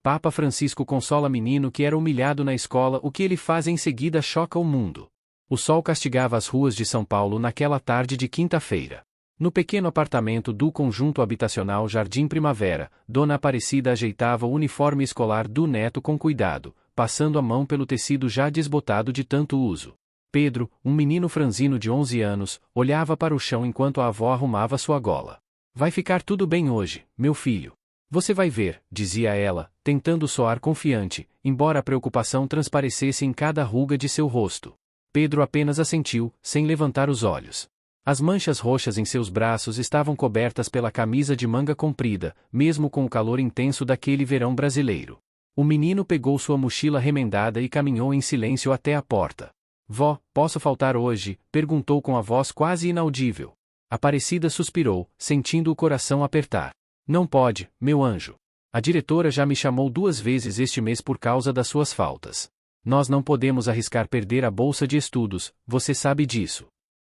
Papa Francisco consola menino que era humilhado na escola. O que ele faz em seguida choca o mundo. O sol castigava as ruas de São Paulo naquela tarde de quinta-feira. No pequeno apartamento do conjunto habitacional Jardim Primavera, Dona Aparecida ajeitava o uniforme escolar do neto com cuidado, passando a mão pelo tecido já desbotado de tanto uso. Pedro, um menino franzino de 11 anos, olhava para o chão enquanto a avó arrumava sua gola. Vai ficar tudo bem hoje, meu filho. Você vai ver, dizia ela, tentando soar confiante, embora a preocupação transparecesse em cada ruga de seu rosto. Pedro apenas assentiu, sem levantar os olhos. As manchas roxas em seus braços estavam cobertas pela camisa de manga comprida, mesmo com o calor intenso daquele verão brasileiro. O menino pegou sua mochila remendada e caminhou em silêncio até a porta. Vó, posso faltar hoje? Perguntou com a voz quase inaudível. Aparecida suspirou, sentindo o coração apertar. Não pode, meu anjo. A diretora já me chamou 2 vezes este mês por causa das suas faltas. Nós não podemos arriscar perder a bolsa de estudos, você sabe disso.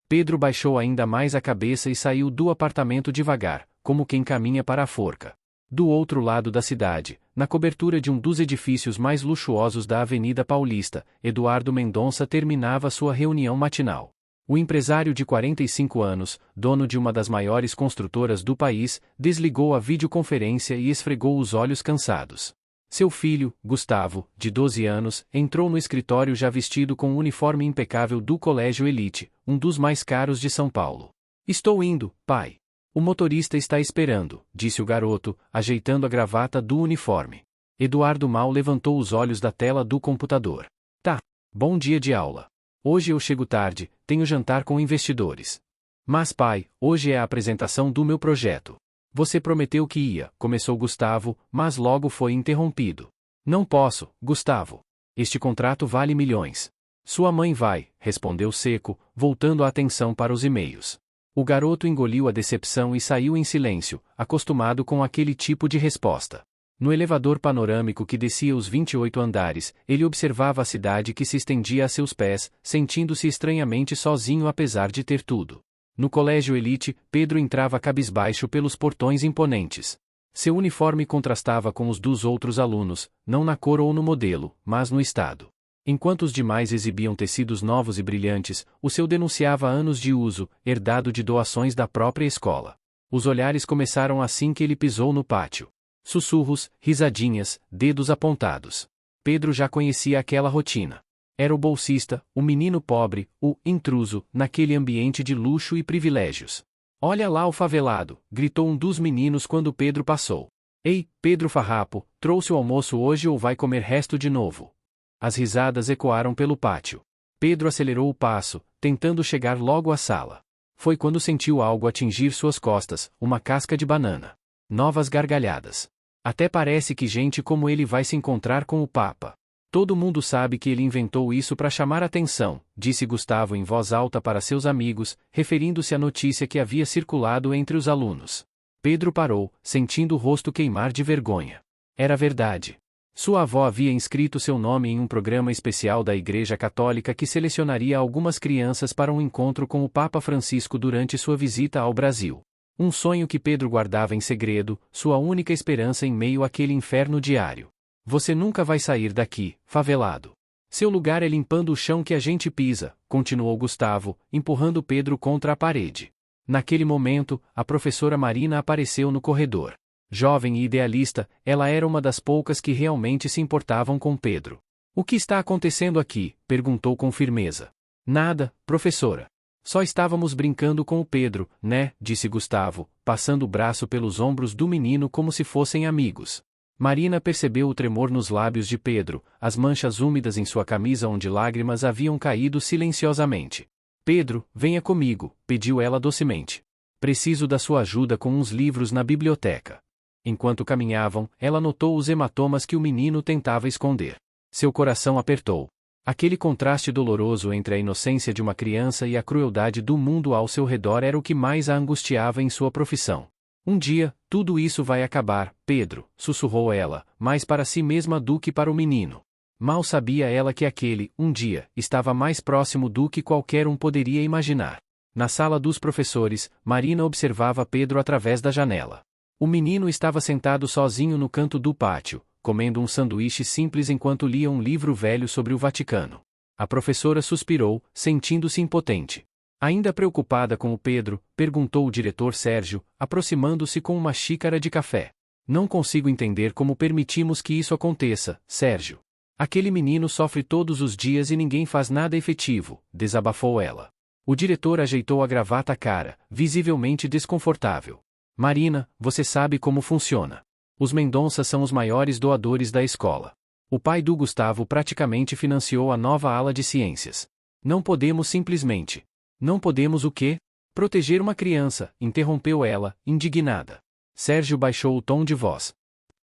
Pedro baixou ainda mais a cabeça e saiu do apartamento devagar, como quem caminha para a forca. Do outro lado da cidade, na cobertura de um dos edifícios mais luxuosos da Avenida Paulista, Eduardo Mendonça terminava sua reunião matinal. O empresário de 45 anos, dono de uma das maiores construtoras do país, desligou a videoconferência e esfregou os olhos cansados. Seu filho, Gustavo, de 12 anos, entrou no escritório já vestido com o uniforme impecável do Colégio Elite, um dos mais caros de São Paulo. Estou indo, pai. O motorista está esperando, disse o garoto, ajeitando a gravata do uniforme. Eduardo mal levantou os olhos da tela do computador. Tá. Bom dia de aula. Hoje eu chego tarde, tenho jantar com investidores. Mas pai, hoje é a apresentação do meu projeto. Você prometeu que ia, começou Gustavo, mas logo foi interrompido. Não posso, Gustavo. Este contrato vale milhões. Sua mãe vai, respondeu seco, voltando a atenção para os e-mails. O garoto engoliu a decepção e saiu em silêncio, acostumado com aquele tipo de resposta. No elevador panorâmico que descia os 28 andares, ele observava a cidade que se estendia a seus pés, sentindo-se estranhamente sozinho apesar de ter tudo. No colégio Elite, Pedro entrava cabisbaixo pelos portões imponentes. Seu uniforme contrastava com os dos outros alunos, não na cor ou no modelo, mas no estado. Enquanto os demais exibiam tecidos novos e brilhantes, o seu denunciava anos de uso, herdado de doações da própria escola. Os olhares começaram assim que ele pisou no pátio. Sussurros, risadinhas, dedos apontados. Pedro já conhecia aquela rotina. Era o bolsista, o menino pobre, o intruso, naquele ambiente de luxo e privilégios. Olha lá o favelado, gritou um dos meninos quando Pedro passou. Ei, Pedro Farrapo, trouxe o almoço hoje ou vai comer resto de novo? As risadas ecoaram pelo pátio. Pedro acelerou o passo, tentando chegar logo à sala. Foi quando sentiu algo atingir suas costas, uma casca de banana. Novas gargalhadas. Até parece que gente como ele vai se encontrar com o Papa. Todo mundo sabe que ele inventou isso para chamar atenção, disse Gustavo em voz alta para seus amigos, referindo-se à notícia que havia circulado entre os alunos. Pedro parou, sentindo o rosto queimar de vergonha. Era verdade. Sua avó havia inscrito seu nome em um programa especial da Igreja Católica que selecionaria algumas crianças para um encontro com o Papa Francisco durante sua visita ao Brasil. Um sonho que Pedro guardava em segredo, sua única esperança em meio àquele inferno diário. Você nunca vai sair daqui, favelado. Seu lugar é limpando o chão que a gente pisa, continuou Gustavo, empurrando Pedro contra a parede. Naquele momento, a professora Marina apareceu no corredor. Jovem e idealista, ela era uma das poucas que realmente se importavam com Pedro. O que está acontecendo aqui? Perguntou com firmeza. Nada, professora. Só estávamos brincando com o Pedro, né? Disse Gustavo, passando o braço pelos ombros do menino como se fossem amigos. Marina percebeu o tremor nos lábios de Pedro, as manchas úmidas em sua camisa onde lágrimas haviam caído silenciosamente. Pedro, venha comigo, pediu ela docemente. Preciso da sua ajuda com uns livros na biblioteca. Enquanto caminhavam, ela notou os hematomas que o menino tentava esconder. Seu coração apertou. Aquele contraste doloroso entre a inocência de uma criança e a crueldade do mundo ao seu redor era o que mais a angustiava em sua profissão. Um dia, tudo isso vai acabar, Pedro, sussurrou ela, mais para si mesma do que para o menino. Mal sabia ela que aquele, um dia, estava mais próximo do que qualquer um poderia imaginar. Na sala dos professores, Marina observava Pedro através da janela. O menino estava sentado sozinho no canto do pátio, comendo um sanduíche simples enquanto lia um livro velho sobre o Vaticano. A professora suspirou, sentindo-se impotente. Ainda preocupada com o Pedro, perguntou o diretor Sérgio, aproximando-se com uma xícara de café. Não consigo entender como permitimos que isso aconteça, Sérgio. Aquele menino sofre todos os dias e ninguém faz nada efetivo, desabafou ela. O diretor ajeitou a gravata à cara, visivelmente desconfortável. Marina, você sabe como funciona. Os Mendonça são os maiores doadores da escola. O pai do Gustavo praticamente financiou a nova ala de ciências. Não podemos simplesmente. Não podemos o quê? Proteger uma criança, interrompeu ela, indignada. Sérgio baixou o tom de voz.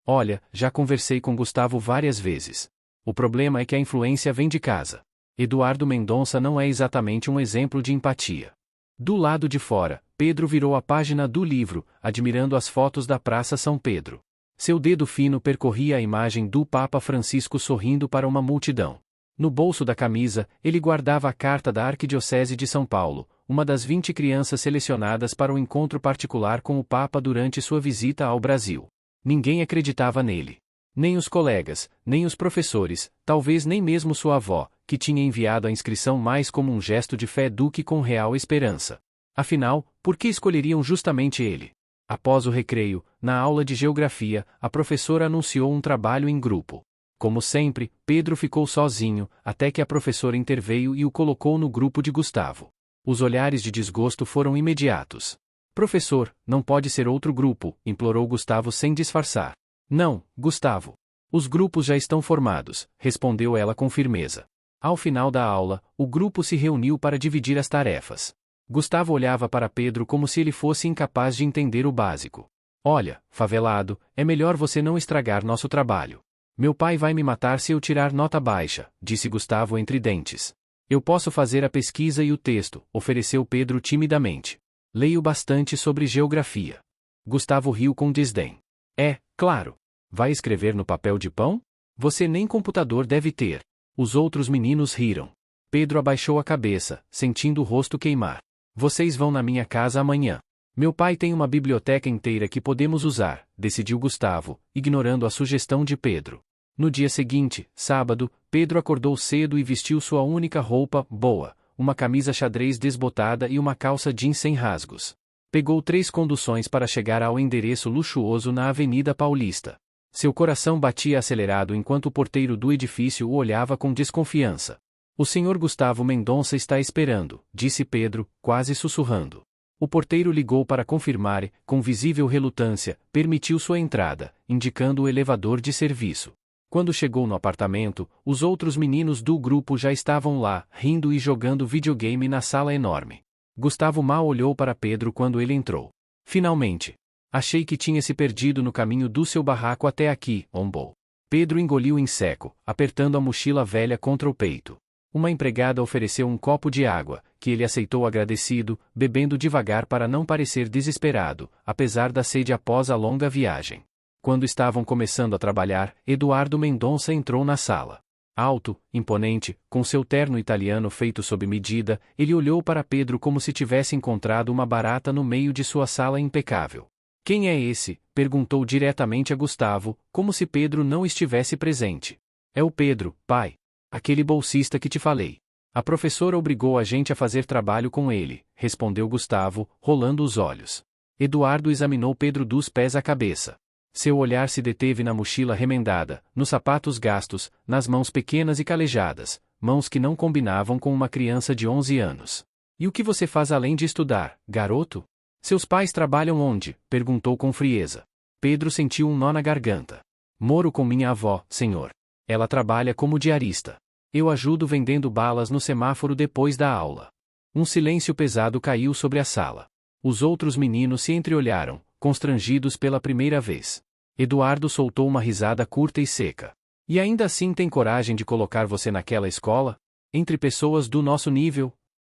Olha, já conversei com Gustavo várias vezes. O problema é que a influência vem de casa. Eduardo Mendonça não é exatamente um exemplo de empatia. Do lado de fora, Pedro virou a página do livro, admirando as fotos da Praça São Pedro. Seu dedo fino percorria a imagem do Papa Francisco sorrindo para uma multidão. No bolso da camisa, ele guardava a carta da Arquidiocese de São Paulo, uma das 20 crianças selecionadas para um encontro particular com o Papa durante sua visita ao Brasil. Ninguém acreditava nele. Nem os colegas, nem os professores, talvez nem mesmo sua avó, que tinha enviado a inscrição mais como um gesto de fé do que com real esperança. Afinal, por que escolheriam justamente ele? Após o recreio, na aula de geografia, a professora anunciou um trabalho em grupo. Como sempre, Pedro ficou sozinho, até que a professora interveio e o colocou no grupo de Gustavo. Os olhares de desgosto foram imediatos. Professor, não pode ser outro grupo, implorou Gustavo sem disfarçar. Não, Gustavo. Os grupos já estão formados, respondeu ela com firmeza. Ao final da aula, o grupo se reuniu para dividir as tarefas. Gustavo olhava para Pedro como se ele fosse incapaz de entender o básico. Olha, favelado, é melhor você não estragar nosso trabalho. Meu pai vai me matar se eu tirar nota baixa, disse Gustavo entre dentes. Eu posso fazer a pesquisa e o texto, ofereceu Pedro timidamente. Leio bastante sobre geografia. Gustavo riu com desdém. É, claro. Vai escrever no papel de pão? Você nem computador deve ter. Os outros meninos riram. Pedro abaixou a cabeça, sentindo o rosto queimar. Vocês vão na minha casa amanhã. Meu pai tem uma biblioteca inteira que podemos usar, decidiu Gustavo, ignorando a sugestão de Pedro. No dia seguinte, sábado, Pedro acordou cedo e vestiu sua única roupa boa, uma camisa xadrez desbotada e uma calça jeans sem rasgos. Pegou 3 conduções para chegar ao endereço luxuoso na Avenida Paulista. Seu coração batia acelerado enquanto o porteiro do edifício o olhava com desconfiança. O senhor Gustavo Mendonça está esperando, disse Pedro, quase sussurrando. O porteiro ligou para confirmar e, com visível relutância, permitiu sua entrada, indicando o elevador de serviço. Quando chegou no apartamento, os outros meninos do grupo já estavam lá, rindo e jogando videogame na sala enorme. Gustavo mal olhou para Pedro quando ele entrou. Finalmente. Achei que tinha se perdido no caminho do seu barraco até aqui, ombou. Pedro engoliu em seco, apertando a mochila velha contra o peito. Uma empregada ofereceu um copo de água, que ele aceitou agradecido, bebendo devagar para não parecer desesperado, apesar da sede após a longa viagem. Quando estavam começando a trabalhar, Eduardo Mendonça entrou na sala. Alto, imponente, com seu terno italiano feito sob medida, ele olhou para Pedro como se tivesse encontrado uma barata no meio de sua sala impecável. Quem é esse? Perguntou diretamente a Gustavo, como se Pedro não estivesse presente. É o Pedro, pai. Aquele bolsista que te falei. A professora obrigou a gente a fazer trabalho com ele, respondeu Gustavo, rolando os olhos. Eduardo examinou Pedro dos pés à cabeça. Seu olhar se deteve na mochila remendada, nos sapatos gastos, nas mãos pequenas e calejadas, mãos que não combinavam com uma criança de 11 anos. E o que você faz além de estudar, garoto? Seus pais trabalham onde? Perguntou com frieza. Pedro sentiu um nó na garganta. Moro com minha avó, senhor. Ela trabalha como diarista. Eu ajudo vendendo balas no semáforo depois da aula. Um silêncio pesado caiu sobre a sala. Os outros meninos se entreolharam, constrangidos pela primeira vez. Eduardo soltou uma risada curta e seca. E ainda assim tem coragem de colocar você naquela escola? Entre pessoas do nosso nível?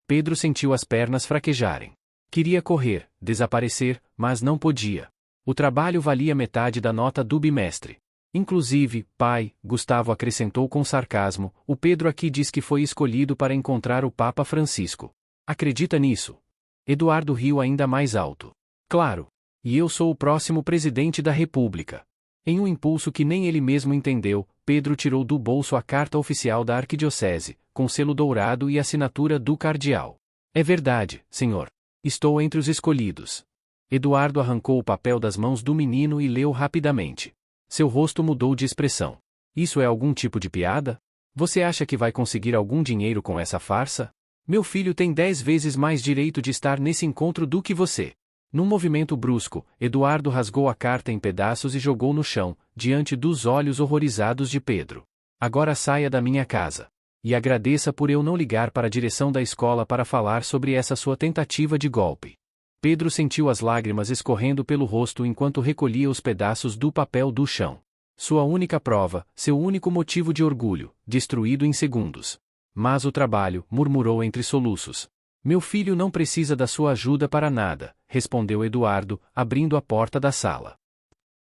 Pedro sentiu as pernas fraquejarem. Queria correr, desaparecer, mas não podia. O trabalho valia metade da nota do bimestre. Inclusive, pai, Gustavo acrescentou com sarcasmo, o Pedro aqui diz que foi escolhido para encontrar o Papa Francisco. Acredita nisso? Eduardo riu ainda mais alto. Claro. E eu sou o próximo presidente da República. Em um impulso que nem ele mesmo entendeu, Pedro tirou do bolso a carta oficial da arquidiocese, com selo dourado e assinatura do cardeal. É verdade, senhor. Estou entre os escolhidos. Eduardo arrancou o papel das mãos do menino e leu rapidamente. Seu rosto mudou de expressão. Isso é algum tipo de piada? Você acha que vai conseguir algum dinheiro com essa farsa? Meu filho tem 10 vezes mais direito de estar nesse encontro do que você. Num movimento brusco, Eduardo rasgou a carta em pedaços e jogou no chão, diante dos olhos horrorizados de Pedro. Agora saia da minha casa. E agradeça por eu não ligar para a direção da escola para falar sobre essa sua tentativa de golpe. Pedro sentiu as lágrimas escorrendo pelo rosto enquanto recolhia os pedaços do papel do chão. Sua única prova, seu único motivo de orgulho, destruído em segundos. Mas o trabalho, murmurou entre soluços. Meu filho não precisa da sua ajuda para nada, respondeu Eduardo, abrindo a porta da sala.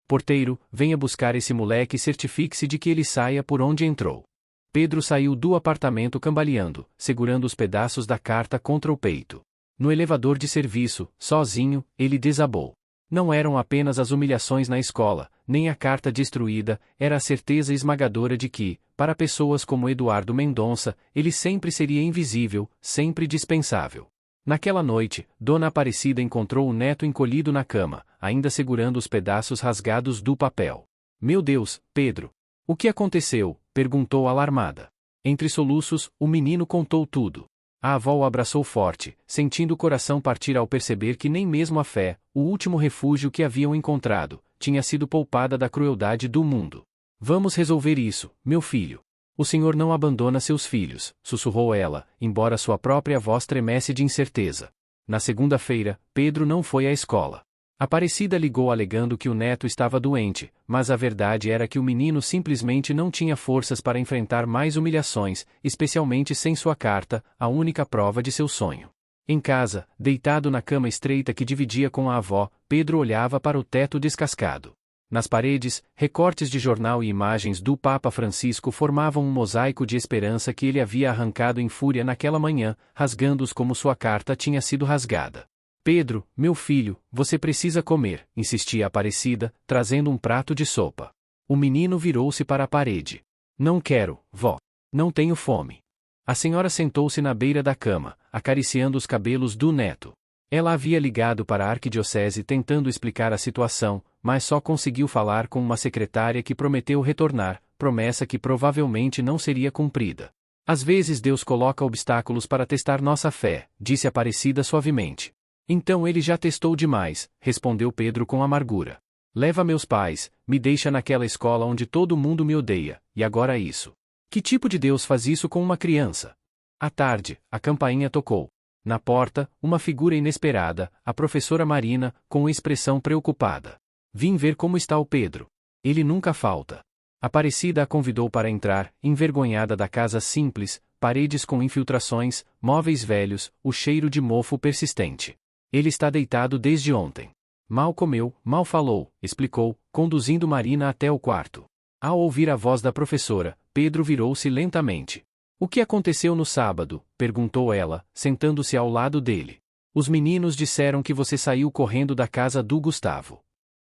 Porteiro, venha buscar esse moleque e certifique-se de que ele saia por onde entrou. Pedro saiu do apartamento cambaleando, segurando os pedaços da carta contra o peito. No elevador de serviço, sozinho, ele desabou. Não eram apenas as humilhações na escola, nem a carta destruída, era a certeza esmagadora de que, para pessoas como Eduardo Mendonça, ele sempre seria invisível, sempre dispensável. Naquela noite, Dona Aparecida encontrou o neto encolhido na cama, ainda segurando os pedaços rasgados do papel. Meu Deus, Pedro! O que aconteceu? Perguntou alarmada. Entre soluços, o menino contou tudo. A avó o abraçou forte, sentindo o coração partir ao perceber que nem mesmo a fé, o último refúgio que haviam encontrado, tinha sido poupada da crueldade do mundo. Vamos resolver isso, meu filho. O Senhor não abandona seus filhos, sussurrou ela, embora sua própria voz tremesse de incerteza. Na segunda-feira, Pedro não foi à escola. Aparecida ligou alegando que o neto estava doente, mas a verdade era que o menino simplesmente não tinha forças para enfrentar mais humilhações, especialmente sem sua carta, a única prova de seu sonho. Em casa, deitado na cama estreita que dividia com a avó, Pedro olhava para o teto descascado. Nas paredes, recortes de jornal e imagens do Papa Francisco formavam um mosaico de esperança que ele havia arrancado em fúria naquela manhã, rasgando-os como sua carta tinha sido rasgada. Pedro, meu filho, você precisa comer, insistia Aparecida, trazendo um prato de sopa. O menino virou-se para a parede. Não quero, vó. Não tenho fome. A senhora sentou-se na beira da cama, acariciando os cabelos do neto. Ela havia ligado para a arquidiocese tentando explicar a situação, mas só conseguiu falar com uma secretária que prometeu retornar, promessa que provavelmente não seria cumprida. Às vezes Deus coloca obstáculos para testar nossa fé, disse Aparecida suavemente. Então ele já testou demais, respondeu Pedro com amargura. Leva meus pais, me deixa naquela escola onde todo mundo me odeia, e agora isso. Que tipo de Deus faz isso com uma criança? À tarde, a campainha tocou. Na porta, uma figura inesperada, a professora Marina, com expressão preocupada. Vim ver como está o Pedro. Ele nunca falta. Aparecida a convidou para entrar, envergonhada da casa simples, paredes com infiltrações, móveis velhos, o cheiro de mofo persistente. Ele está deitado desde ontem. Mal comeu, mal falou, explicou, conduzindo Marina até o quarto. Ao ouvir a voz da professora, Pedro virou-se lentamente. O que aconteceu no sábado? Perguntou ela, sentando-se ao lado dele. Os meninos disseram que você saiu correndo da casa do Gustavo.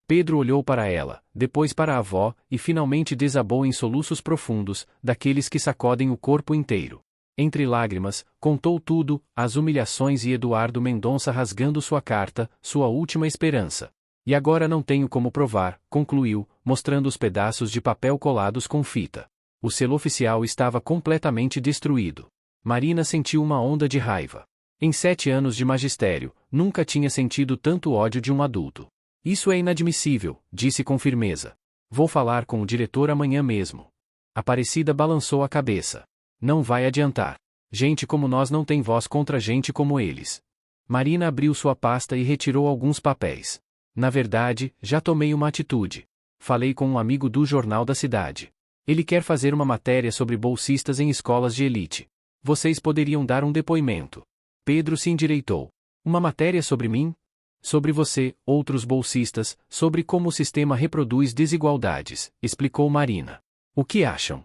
Pedro olhou para ela, depois para a avó, e finalmente desabou em soluços profundos, daqueles que sacodem o corpo inteiro. Entre lágrimas, contou tudo, as humilhações e Eduardo Mendonça rasgando sua carta, sua última esperança. E agora não tenho como provar, concluiu, mostrando os pedaços de papel colados com fita. O selo oficial estava completamente destruído. Marina sentiu uma onda de raiva. Em 7 anos de magistério, nunca tinha sentido tanto ódio de um adulto. Isso é inadmissível, disse com firmeza. Vou falar com o diretor amanhã mesmo. Aparecida balançou a cabeça. Não vai adiantar. Gente como nós não tem voz contra gente como eles. Marina abriu sua pasta e retirou alguns papéis. Na verdade, já tomei uma atitude. Falei com um amigo do jornal da cidade. Ele quer fazer uma matéria sobre bolsistas em escolas de elite. Vocês poderiam dar um depoimento. Pedro se endireitou. Uma matéria sobre mim? Sobre você, outros bolsistas, sobre como o sistema reproduz desigualdades, explicou Marina. O que acham?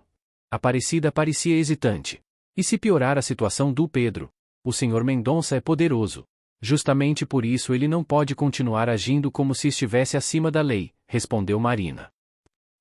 Aparecida parecia hesitante. E se piorar a situação do Pedro? O Sr. Mendonça é poderoso. Justamente por isso ele não pode continuar agindo como se estivesse acima da lei, respondeu Marina.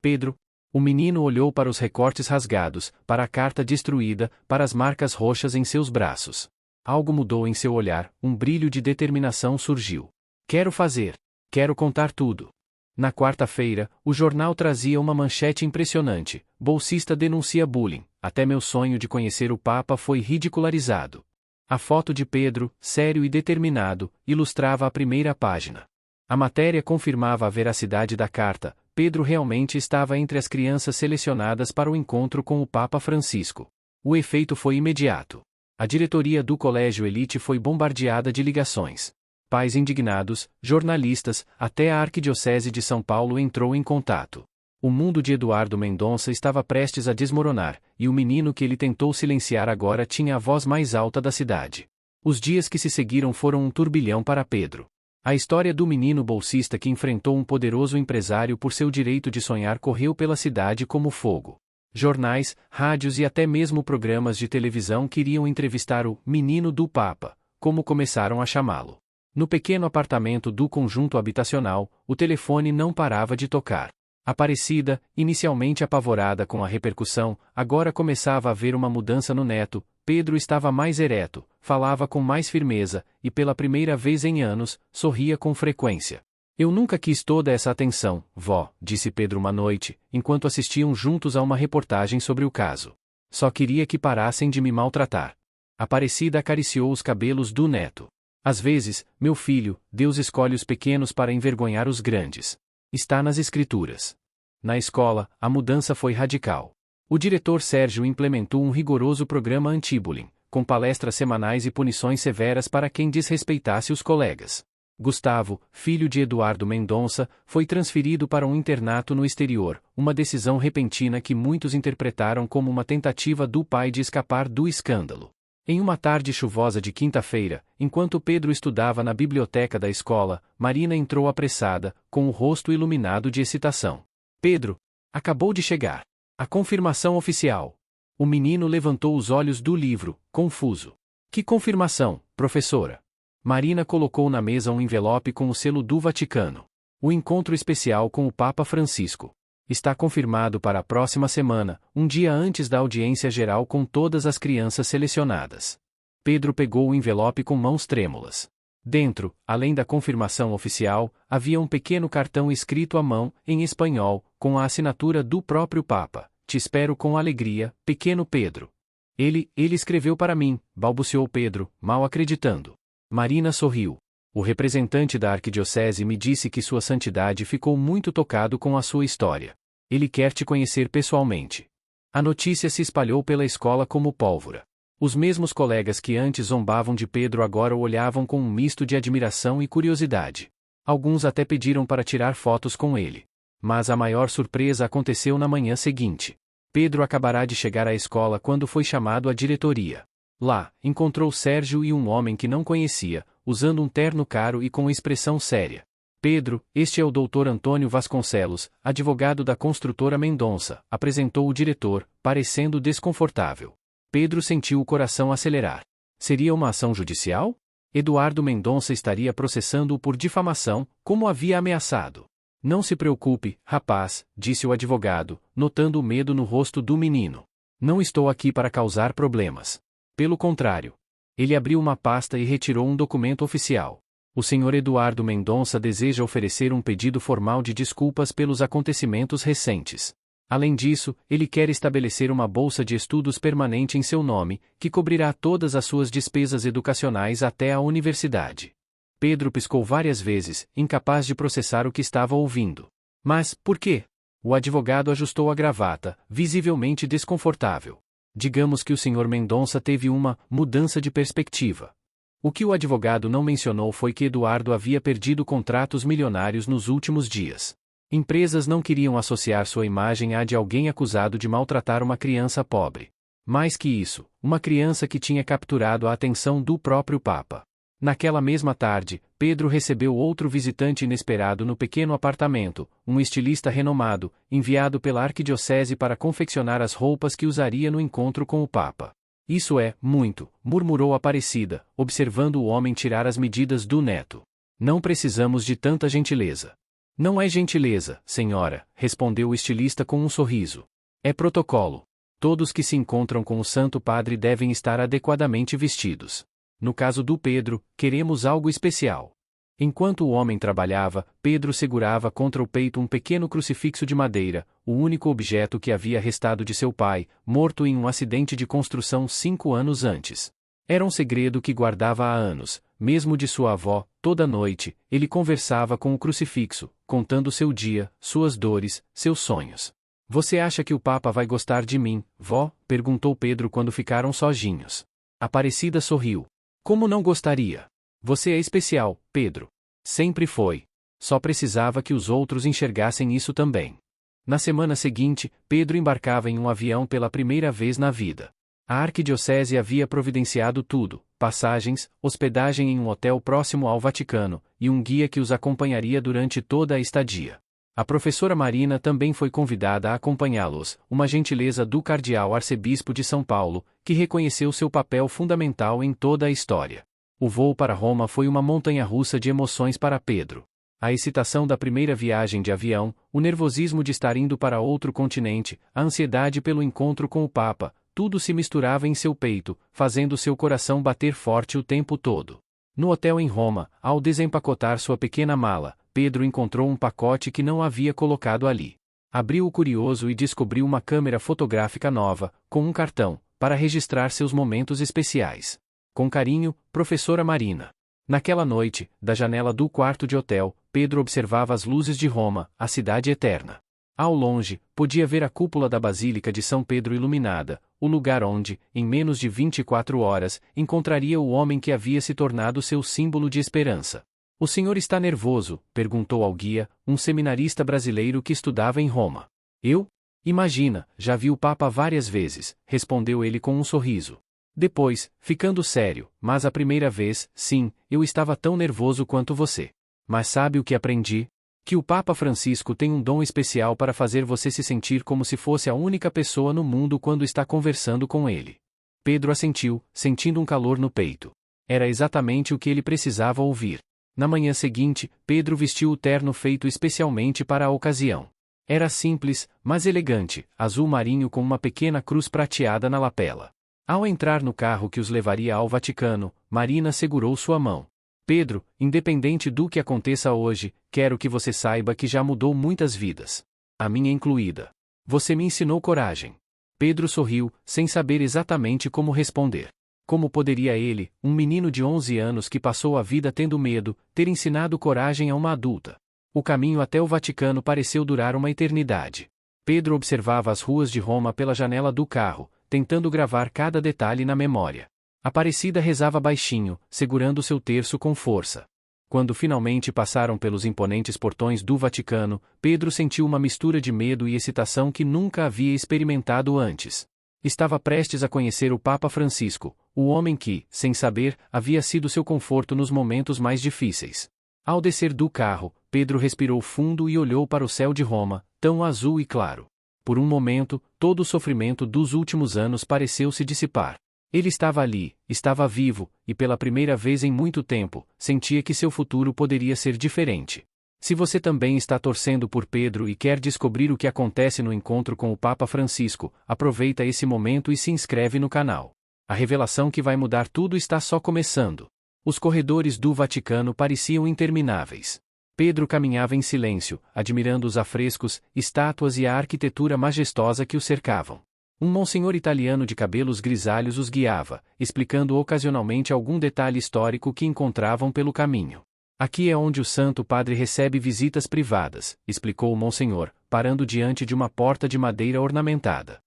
Pedro? O menino olhou para os recortes rasgados, para a carta destruída, para as marcas roxas em seus braços. Algo mudou em seu olhar, um brilho de determinação surgiu. Quero fazer. Quero contar tudo. Na quarta-feira, o jornal trazia uma manchete impressionante: bolsista denuncia bullying, até meu sonho de conhecer o Papa foi ridicularizado. A foto de Pedro, sério e determinado, ilustrava a primeira página. A matéria confirmava a veracidade da carta: Pedro realmente estava entre as crianças selecionadas para o encontro com o Papa Francisco. O efeito foi imediato. A diretoria do Colégio Elite foi bombardeada de ligações. Pais indignados, jornalistas, até a Arquidiocese de São Paulo entrou em contato. O mundo de Eduardo Mendonça estava prestes a desmoronar, e o menino que ele tentou silenciar agora tinha a voz mais alta da cidade. Os dias que se seguiram foram um turbilhão para Pedro. A história do menino bolsista que enfrentou um poderoso empresário por seu direito de sonhar correu pela cidade como fogo. Jornais, rádios e até mesmo programas de televisão queriam entrevistar o menino do Papa, como começaram a chamá-lo. No pequeno apartamento do conjunto habitacional, o telefone não parava de tocar. Aparecida, inicialmente apavorada com a repercussão, agora começava a ver uma mudança no neto. Pedro estava mais ereto, falava com mais firmeza, e pela primeira vez em anos, sorria com frequência. Eu nunca quis toda essa atenção, vó, disse Pedro uma noite, enquanto assistiam juntos a uma reportagem sobre o caso. Só queria que parassem de me maltratar. Aparecida acariciou os cabelos do neto. Às vezes, meu filho, Deus escolhe os pequenos para envergonhar os grandes. Está nas Escrituras. Na escola, a mudança foi radical. O diretor Sérgio implementou um rigoroso programa anti-bullying, com palestras semanais e punições severas para quem desrespeitasse os colegas. Gustavo, filho de Eduardo Mendonça, foi transferido para um internato no exterior, uma decisão repentina que muitos interpretaram como uma tentativa do pai de escapar do escândalo. Em uma tarde chuvosa de quinta-feira, enquanto Pedro estudava na biblioteca da escola, Marina entrou apressada, com o rosto iluminado de excitação. Pedro, acabou de chegar. A confirmação oficial. O menino levantou os olhos do livro, confuso. Que confirmação, professora? Marina colocou na mesa um envelope com o selo do Vaticano. O encontro especial com o Papa Francisco. Está confirmado para a próxima semana, um dia antes da audiência geral com todas as crianças selecionadas. Pedro pegou o envelope com mãos trêmulas. Dentro, além da confirmação oficial, havia um pequeno cartão escrito à mão, em espanhol, com a assinatura do próprio Papa. Te espero com alegria, pequeno Pedro. Ele escreveu para mim, balbuciou Pedro, mal acreditando. Marina sorriu. O representante da arquidiocese me disse que Sua Santidade ficou muito tocado com a sua história. Ele quer te conhecer pessoalmente. A notícia se espalhou pela escola como pólvora. Os mesmos colegas que antes zombavam de Pedro agora o olhavam com um misto de admiração e curiosidade. Alguns até pediram para tirar fotos com ele. Mas a maior surpresa aconteceu na manhã seguinte. Pedro acabará de chegar à escola quando foi chamado à diretoria. Lá, encontrou Sérgio e um homem que não conhecia, usando um terno caro e com expressão séria. Pedro, este é o Dr. Antônio Vasconcelos, advogado da construtora Mendonça, apresentou o diretor, parecendo desconfortável. Pedro sentiu o coração acelerar. Seria uma ação judicial? Eduardo Mendonça estaria processando-o por difamação, como havia ameaçado. Não se preocupe, rapaz, disse o advogado, notando o medo no rosto do menino. Não estou aqui para causar problemas. Pelo contrário. Ele abriu uma pasta e retirou um documento oficial. O Sr. Eduardo Mendonça deseja oferecer um pedido formal de desculpas pelos acontecimentos recentes. Além disso, ele quer estabelecer uma bolsa de estudos permanente em seu nome, que cobrirá todas as suas despesas educacionais até a universidade. Pedro piscou várias vezes, incapaz de processar o que estava ouvindo. Mas, por quê? O advogado ajustou a gravata, visivelmente desconfortável. Digamos que o Sr. Mendonça teve uma mudança de perspectiva. O que o advogado não mencionou foi que Eduardo havia perdido contratos milionários nos últimos dias. Empresas não queriam associar sua imagem à de alguém acusado de maltratar uma criança pobre. Mais que isso, uma criança que tinha capturado a atenção do próprio Papa. Naquela mesma tarde, Pedro recebeu outro visitante inesperado no pequeno apartamento, um estilista renomado, enviado pela arquidiocese para confeccionar as roupas que usaria no encontro com o Papa. Isso é, muito, murmurou Aparecida, observando o homem tirar as medidas do neto. Não precisamos de tanta gentileza. Não é gentileza, senhora, respondeu o estilista com um sorriso. É protocolo. Todos que se encontram com o Santo Padre devem estar adequadamente vestidos. No caso do Pedro, queremos algo especial. Enquanto o homem trabalhava, Pedro segurava contra o peito um pequeno crucifixo de madeira, o único objeto que havia restado de seu pai, morto em um acidente de construção 5 anos antes. Era um segredo que guardava há anos, mesmo de sua avó. Toda noite, ele conversava com o crucifixo, contando seu dia, suas dores, seus sonhos. Você acha que o Papa vai gostar de mim, vó? Perguntou Pedro quando ficaram sozinhos. Aparecida sorriu. Como não gostaria? Você é especial, Pedro. Sempre foi. Só precisava que os outros enxergassem isso também. Na semana seguinte, Pedro embarcava em um avião pela primeira vez na vida. A arquidiocese havia providenciado tudo: passagens, hospedagem em um hotel próximo ao Vaticano, e um guia que os acompanharia durante toda a estadia. A professora Marina também foi convidada a acompanhá-los, uma gentileza do cardeal arcebispo de São Paulo, que reconheceu seu papel fundamental em toda a história. O voo para Roma foi uma montanha-russa de emoções para Pedro. A excitação da primeira viagem de avião, o nervosismo de estar indo para outro continente, a ansiedade pelo encontro com o Papa, tudo se misturava em seu peito, fazendo seu coração bater forte o tempo todo. No hotel em Roma, ao desempacotar sua pequena mala, Pedro encontrou um pacote que não havia colocado ali. Abriu-o curioso e descobriu uma câmera fotográfica nova, com um cartão, para registrar seus momentos especiais. Com carinho, professora Marina. Naquela noite, da janela do quarto de hotel, Pedro observava as luzes de Roma, a cidade eterna. Ao longe, podia ver a cúpula da Basílica de São Pedro iluminada, o lugar onde, em menos de 24 horas, encontraria o homem que havia se tornado seu símbolo de esperança. O senhor está nervoso? Perguntou ao guia, um seminarista brasileiro que estudava em Roma. Eu? Imagina, já vi o Papa várias vezes, respondeu ele com um sorriso. Depois, ficando sério, mas a primeira vez, sim, eu estava tão nervoso quanto você. Mas sabe o que aprendi? Que o Papa Francisco tem um dom especial para fazer você se sentir como se fosse a única pessoa no mundo quando está conversando com ele. Pedro assentiu, sentindo um calor no peito. Era exatamente o que ele precisava ouvir. Na manhã seguinte, Pedro vestiu o terno feito especialmente para a ocasião. Era simples, mas elegante, azul marinho com uma pequena cruz prateada na lapela. Ao entrar no carro que os levaria ao Vaticano, Marina segurou sua mão. Pedro, independente do que aconteça hoje, quero que você saiba que já mudou muitas vidas. A minha incluída. Você me ensinou coragem. Pedro sorriu, sem saber exatamente como responder. Como poderia ele, um menino de 11 anos que passou a vida tendo medo, ter ensinado coragem a uma adulta? O caminho até o Vaticano pareceu durar uma eternidade. Pedro observava as ruas de Roma pela janela do carro, tentando gravar cada detalhe na memória. Aparecida rezava baixinho, segurando seu terço com força. Quando finalmente passaram pelos imponentes portões do Vaticano, Pedro sentiu uma mistura de medo e excitação que nunca havia experimentado antes. Estava prestes a conhecer o Papa Francisco, o homem que, sem saber, havia sido seu conforto nos momentos mais difíceis. Ao descer do carro, Pedro respirou fundo e olhou para o céu de Roma, tão azul e claro. Por um momento, todo o sofrimento dos últimos anos pareceu se dissipar. Ele estava ali, estava vivo, e pela primeira vez em muito tempo, sentia que seu futuro poderia ser diferente. Se você também está torcendo por Pedro e quer descobrir o que acontece no encontro com o Papa Francisco, aproveita esse momento e se inscreve no canal. A revelação que vai mudar tudo está só começando. Os corredores do Vaticano pareciam intermináveis. Pedro caminhava em silêncio, admirando os afrescos, estátuas e a arquitetura majestosa que o cercavam. Um monsenhor italiano de cabelos grisalhos os guiava, explicando ocasionalmente algum detalhe histórico que encontravam pelo caminho. Aqui é onde o Santo Padre recebe visitas privadas, explicou o monsenhor, parando diante de uma porta de madeira ornamentada.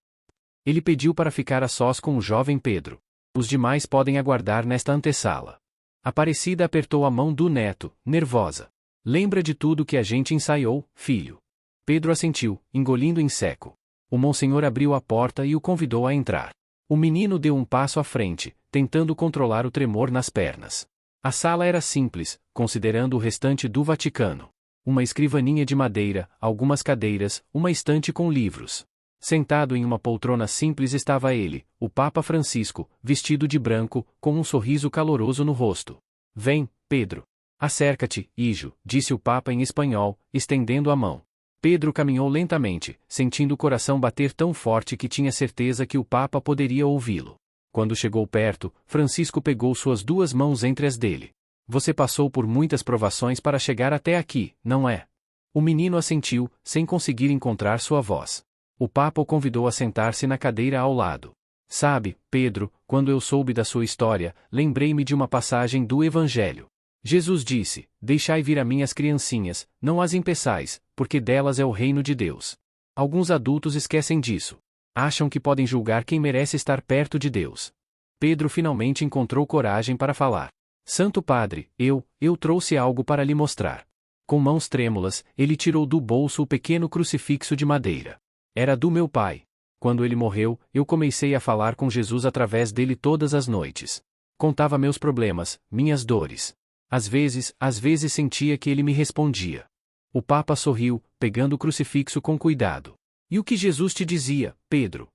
Ele pediu para ficar a sós com o jovem Pedro. Os demais podem aguardar nesta antessala. Aparecida apertou a mão do neto, nervosa. Lembra de tudo que a gente ensaiou, filho? Pedro assentiu, engolindo em seco. O monsenhor abriu a porta e o convidou a entrar. O menino deu um passo à frente, tentando controlar o tremor nas pernas. A sala era simples, considerando o restante do Vaticano. Uma escrivaninha de madeira, algumas cadeiras, uma estante com livros. Sentado em uma poltrona simples estava ele, o Papa Francisco, vestido de branco, com um sorriso caloroso no rosto. Vem, Pedro. Acerca-te, hijo, disse o Papa em espanhol, estendendo a mão. Pedro caminhou lentamente, sentindo o coração bater tão forte que tinha certeza que o Papa poderia ouvi-lo. Quando chegou perto, Francisco pegou suas duas mãos entre as dele. Você passou por muitas provações para chegar até aqui, não é? O menino assentiu, sem conseguir encontrar sua voz. O Papa o convidou a sentar-se na cadeira ao lado. Sabe, Pedro, quando eu soube da sua história, lembrei-me de uma passagem do Evangelho. Jesus disse: Deixai vir a mim as criancinhas, não as impeçais, porque delas é o reino de Deus. Alguns adultos esquecem disso. Acham que podem julgar quem merece estar perto de Deus. Pedro finalmente encontrou coragem para falar. Santo Padre, eu trouxe algo para lhe mostrar. Com mãos trêmulas, ele tirou do bolso o pequeno crucifixo de madeira. Era do meu pai. Quando ele morreu, eu comecei a falar com Jesus através dele todas as noites. Contava meus problemas, minhas dores. Às vezes sentia que ele me respondia. O Papa sorriu, pegando o crucifixo com cuidado. E o que Jesus te dizia, Pedro?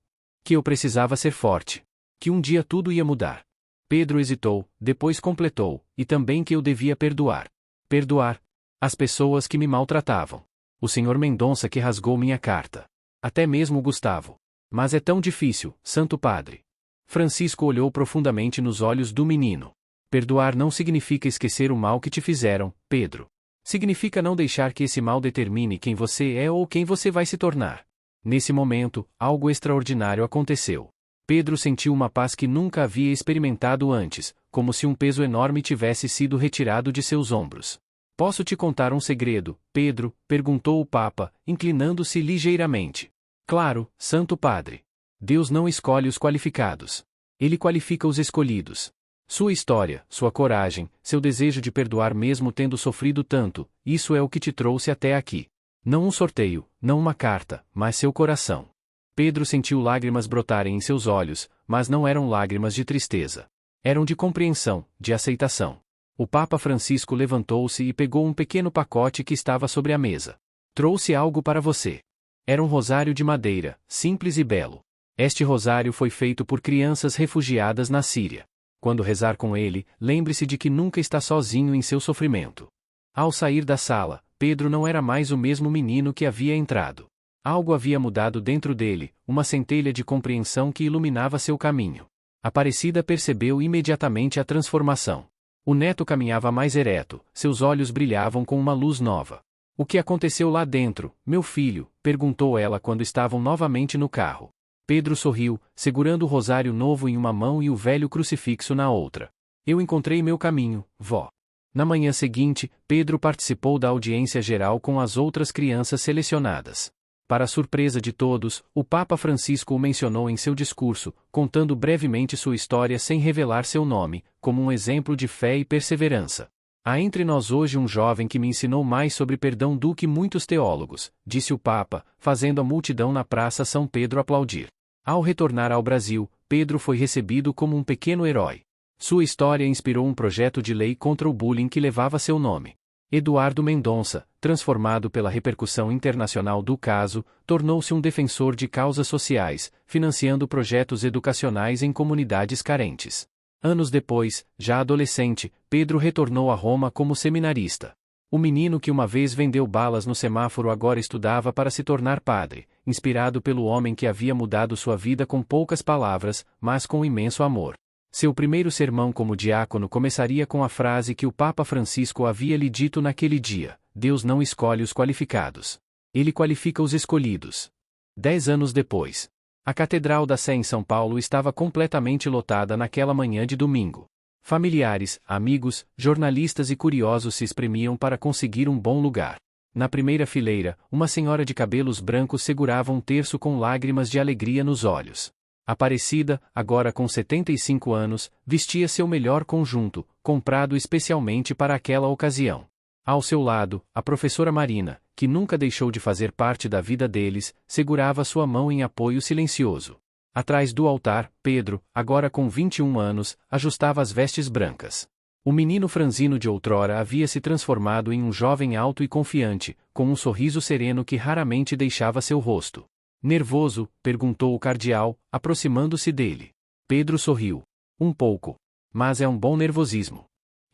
Que eu precisava ser forte. Que um dia tudo ia mudar. Pedro hesitou, depois completou, e também que eu devia perdoar. Perdoar? As pessoas que me maltratavam. O Sr. Mendonça que rasgou minha carta. Até mesmo Gustavo. Mas é tão difícil, Santo Padre. Francisco olhou profundamente nos olhos do menino. Perdoar não significa esquecer o mal que te fizeram, Pedro. Significa não deixar que esse mal determine quem você é ou quem você vai se tornar. Nesse momento, algo extraordinário aconteceu. Pedro sentiu uma paz que nunca havia experimentado antes, como se um peso enorme tivesse sido retirado de seus ombros. Posso te contar um segredo, Pedro? Perguntou o Papa, inclinando-se ligeiramente. Claro, Santo Padre. Deus não escolhe os qualificados. Ele qualifica os escolhidos. Sua história, sua coragem, seu desejo de perdoar mesmo tendo sofrido tanto, isso é o que te trouxe até aqui. Não um sorteio, não uma carta, mas seu coração. Pedro sentiu lágrimas brotarem em seus olhos, mas não eram lágrimas de tristeza. Eram de compreensão, de aceitação. O Papa Francisco levantou-se e pegou um pequeno pacote que estava sobre a mesa. Trouxe algo para você. Era um rosário de madeira, simples e belo. Este rosário foi feito por crianças refugiadas na Síria. Quando rezar com ele, lembre-se de que nunca está sozinho em seu sofrimento. Ao sair da sala, Pedro não era mais o mesmo menino que havia entrado. Algo havia mudado dentro dele, uma centelha de compreensão que iluminava seu caminho. Aparecida percebeu imediatamente a transformação. O neto caminhava mais ereto, seus olhos brilhavam com uma luz nova. O que aconteceu lá dentro, meu filho? Perguntou ela quando estavam novamente no carro. Pedro sorriu, segurando o rosário novo em uma mão e o velho crucifixo na outra. Eu encontrei meu caminho, vó. Na manhã seguinte, Pedro participou da audiência geral com as outras crianças selecionadas. Para a surpresa de todos, o Papa Francisco o mencionou em seu discurso, contando brevemente sua história sem revelar seu nome, como um exemplo de fé e perseverança. Há entre nós hoje um jovem que me ensinou mais sobre perdão do que muitos teólogos, disse o Papa, fazendo a multidão na Praça São Pedro aplaudir. Ao retornar ao Brasil, Pedro foi recebido como um pequeno herói. Sua história inspirou um projeto de lei contra o bullying que levava seu nome. Eduardo Mendonça, transformado pela repercussão internacional do caso, tornou-se um defensor de causas sociais, financiando projetos educacionais em comunidades carentes. Anos depois, já adolescente, Pedro retornou a Roma como seminarista. O menino que uma vez vendeu balas no semáforo agora estudava para se tornar padre, inspirado pelo homem que havia mudado sua vida com poucas palavras, mas com imenso amor. Seu primeiro sermão como diácono começaria com a frase que o Papa Francisco havia lhe dito naquele dia: Deus não escolhe os qualificados. Ele qualifica os escolhidos. 10 anos depois, a Catedral da Sé em São Paulo estava completamente lotada naquela manhã de domingo. Familiares, amigos, jornalistas e curiosos se espremiam para conseguir um bom lugar. Na primeira fileira, uma senhora de cabelos brancos segurava um terço com lágrimas de alegria nos olhos. Aparecida, agora com 75 anos, vestia seu melhor conjunto, comprado especialmente para aquela ocasião. Ao seu lado, a professora Marina, que nunca deixou de fazer parte da vida deles, segurava sua mão em apoio silencioso. Atrás do altar, Pedro, agora com 21 anos, ajustava as vestes brancas. O menino franzino de outrora havia se transformado em um jovem alto e confiante, com um sorriso sereno que raramente deixava seu rosto. Nervoso? Perguntou o cardeal, aproximando-se dele. Pedro sorriu. Um pouco. Mas é um bom nervosismo.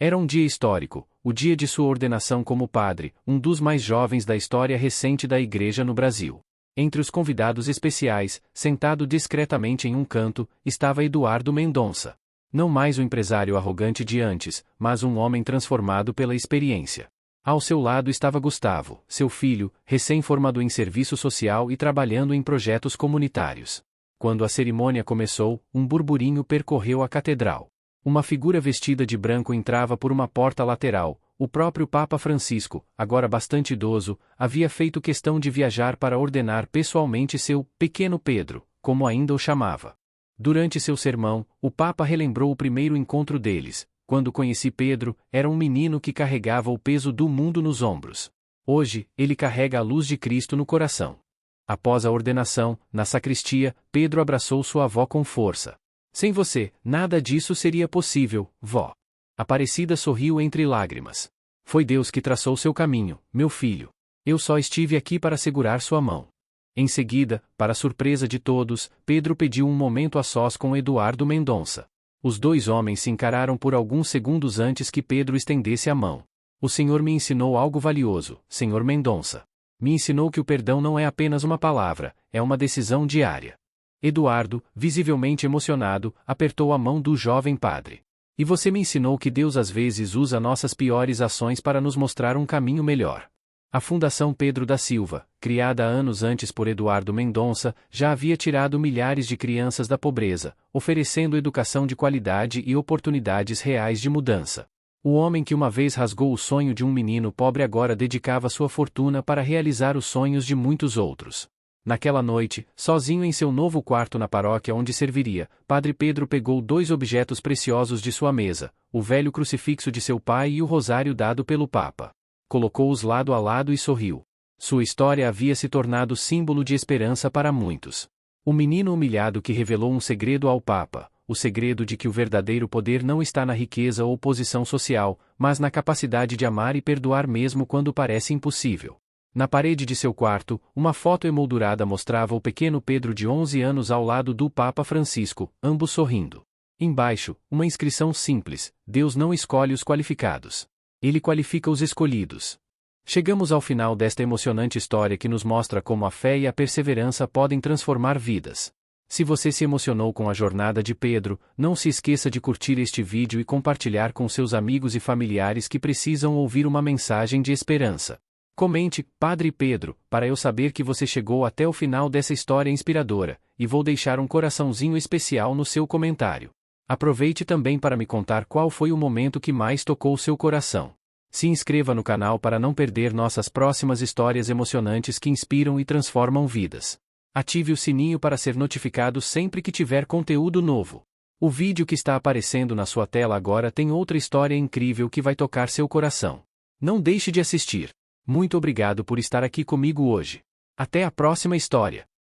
Era um dia histórico, o dia de sua ordenação como padre, um dos mais jovens da história recente da Igreja no Brasil. Entre os convidados especiais, sentado discretamente em um canto, estava Eduardo Mendonça. Não mais o empresário arrogante de antes, mas um homem transformado pela experiência. Ao seu lado estava Gustavo, seu filho, recém-formado em serviço social e trabalhando em projetos comunitários. Quando a cerimônia começou, um burburinho percorreu a catedral. Uma figura vestida de branco entrava por uma porta lateral. O próprio Papa Francisco, agora bastante idoso, havia feito questão de viajar para ordenar pessoalmente seu pequeno Pedro, como ainda o chamava. Durante seu sermão, o Papa relembrou o primeiro encontro deles. Quando conheci Pedro, era um menino que carregava o peso do mundo nos ombros. Hoje, ele carrega a luz de Cristo no coração. Após a ordenação, na sacristia, Pedro abraçou sua avó com força. Sem você, nada disso seria possível, vó. Aparecida sorriu entre lágrimas. Foi Deus que traçou seu caminho, meu filho. Eu só estive aqui para segurar sua mão. Em seguida, para surpresa de todos, Pedro pediu um momento a sós com Eduardo Mendonça. Os dois homens se encararam por alguns segundos antes que Pedro estendesse a mão. O Senhor me ensinou algo valioso, Senhor Mendonça. Me ensinou que o perdão não é apenas uma palavra, é uma decisão diária. Eduardo, visivelmente emocionado, apertou a mão do jovem padre. E você me ensinou que Deus às vezes usa nossas piores ações para nos mostrar um caminho melhor. A Fundação Pedro da Silva, criada anos antes por Eduardo Mendonça, já havia tirado milhares de crianças da pobreza, oferecendo educação de qualidade e oportunidades reais de mudança. O homem que uma vez rasgou o sonho de um menino pobre agora dedicava sua fortuna para realizar os sonhos de muitos outros. Naquela noite, sozinho em seu novo quarto na paróquia onde serviria, Padre Pedro pegou 2 objetos preciosos de sua mesa, o velho crucifixo de seu pai e o rosário dado pelo Papa. Colocou-os lado a lado e sorriu. Sua história havia se tornado símbolo de esperança para muitos. O menino humilhado que revelou um segredo ao Papa, o segredo de que o verdadeiro poder não está na riqueza ou posição social, mas na capacidade de amar e perdoar mesmo quando parece impossível. Na parede de seu quarto, uma foto emoldurada mostrava o pequeno Pedro de 11 anos ao lado do Papa Francisco, ambos sorrindo. Embaixo, uma inscrição simples: Deus não escolhe os qualificados. Ele qualifica os escolhidos. Chegamos ao final desta emocionante história que nos mostra como a fé e a perseverança podem transformar vidas. Se você se emocionou com a jornada de Pedro, não se esqueça de curtir este vídeo e compartilhar com seus amigos e familiares que precisam ouvir uma mensagem de esperança. Comente, Padre Pedro, para eu saber que você chegou até o final dessa história inspiradora, e vou deixar um coraçãozinho especial no seu comentário. Aproveite também para me contar qual foi o momento que mais tocou seu coração. Se inscreva no canal para não perder nossas próximas histórias emocionantes que inspiram e transformam vidas. Ative o sininho para ser notificado sempre que tiver conteúdo novo. O vídeo que está aparecendo na sua tela agora tem outra história incrível que vai tocar seu coração. Não deixe de assistir. Muito obrigado por estar aqui comigo hoje. Até a próxima história.